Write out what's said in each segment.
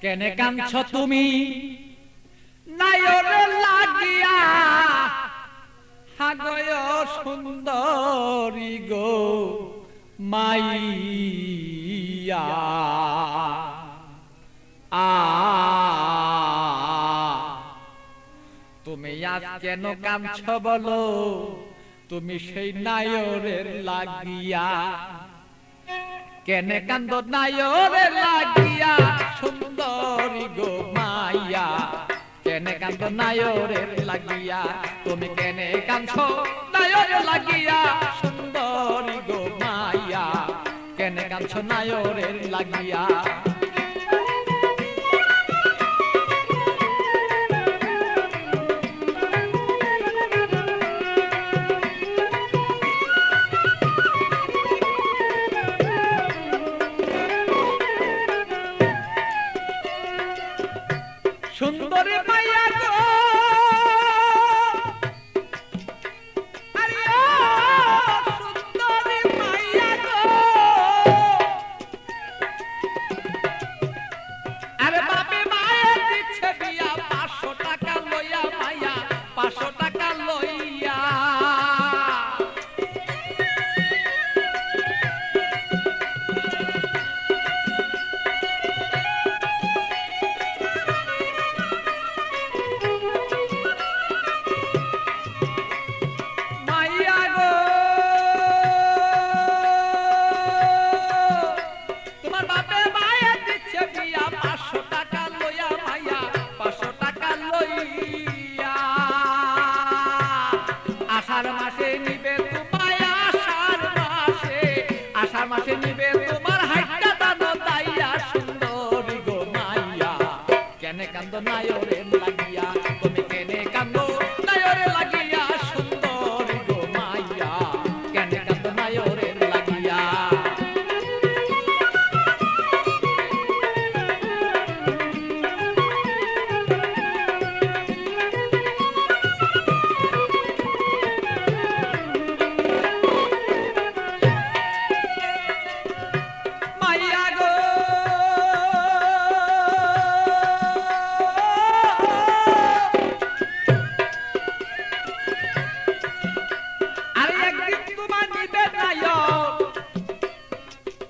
কেনে কাঁদছ তুমি নায়রে লাগিয়া হাগয় সুন্দরী গো মাইয়া তুমি আজ কেন কাঁদছ বলো তুমি সেই নায়রের লাগিয়া কেনে কান্দ নায়রে লাগিয়া সুন্দরী গো মাইয়া কেনে কান্দ নায়রে লাগিয়া তুমি কেনে কাঁদছ নায়রে লাগিয়া সুন্দরী গো মাইয়া কেনে কাঁদছ নায়রে লাগিয়া সুন্দরী মাইয়া গো আরে ও সুন্দরী মাইয়া গো আরে বাপে মায়ে দিচ্ছে বিয়া 500 টাকা লইয়া মাইয়া 500 টাকা লইয়া আষাঢ় মাসে নিবে তোমার হাইটা দানো তাইয়া সুন্দরী গো মাইয়া কেনে কান্দ নায়রে লাগিয়া তুমি কেনে কান্দ নায়রে লাগিয়া সুন্দরী গো মাইয়া কেনে কান্দ নায়রে লাগিয়া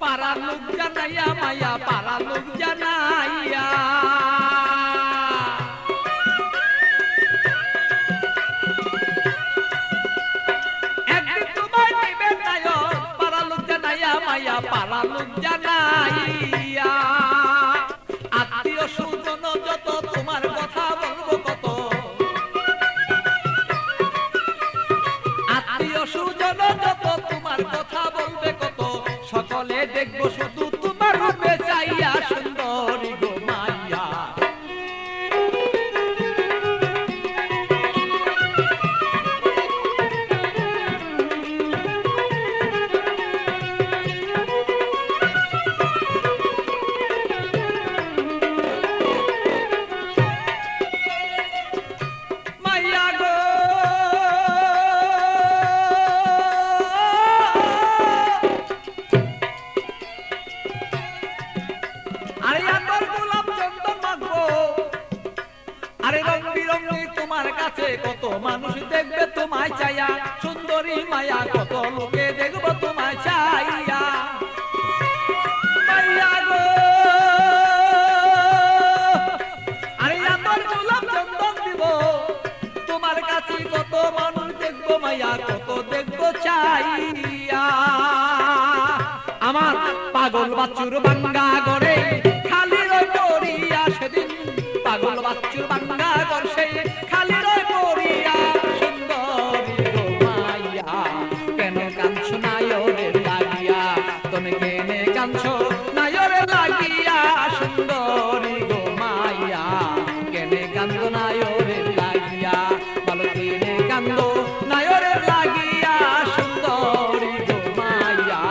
পারা লোক জানাইয়া মাইয়া পারা লোক জানাইয়া একদিন তোমার নিবে নায় পারা লোক জানাইয়া মাইয়া পারা লোক জানাইয়া আত্মীয় স্বজন যত তোমার কথা বলবো কত আত্মীয় স্বজন যত তোমার কথা বলবে কত সকলে দেখবো শুধু তোমার রূপে চাইয়া সুন্দরী গো মাইয়া মাইয়া গো আরে রং বিরঙি তোমার কাছে কত মানুষ দেখবে তোমায় চাইয়া সুন্দরী মায়া কত লোকে দেখবো তোমায় চাইয়া মাইয়া গো আরে আমার গোলাপ চন্দন দিব তোমার কাছে কত মানুষ দেখবো মাইয়া কত দেখবো চাইয়া আমার পাগল বাচ্চুর বাঙ্গা গড়ে খালি রই পড়িয়া সেদিন পাগল বাচ্চুর বাঙ্গা গড়ে খালি রই পড়িয়া সুন্দরী গো মাইয়া কেন কাঁদছ নায়রে লাগিয়া তুমি কেনে কাঁদছ নায়রে লাগিয়া সুন্দরী গো মাইয়া কেনে কান্দ নায়রে লাগিয়া বলো কেনে কান্দ নায়রে লাগিয়া সুন্দরী গো মাইয়া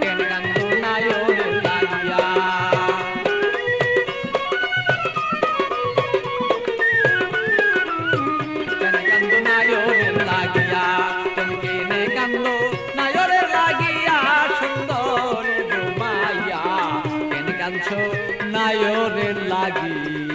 কেনে কান্দ নায়রে লাগিয়া কেনে কান্দ নায়রে লাগিয়া তুমি কেনে কান্দ নায়রে লাগিয়া সুন্দরী গো মাইয়া কেনে কাঁদছো নায়রে লাগিয়া।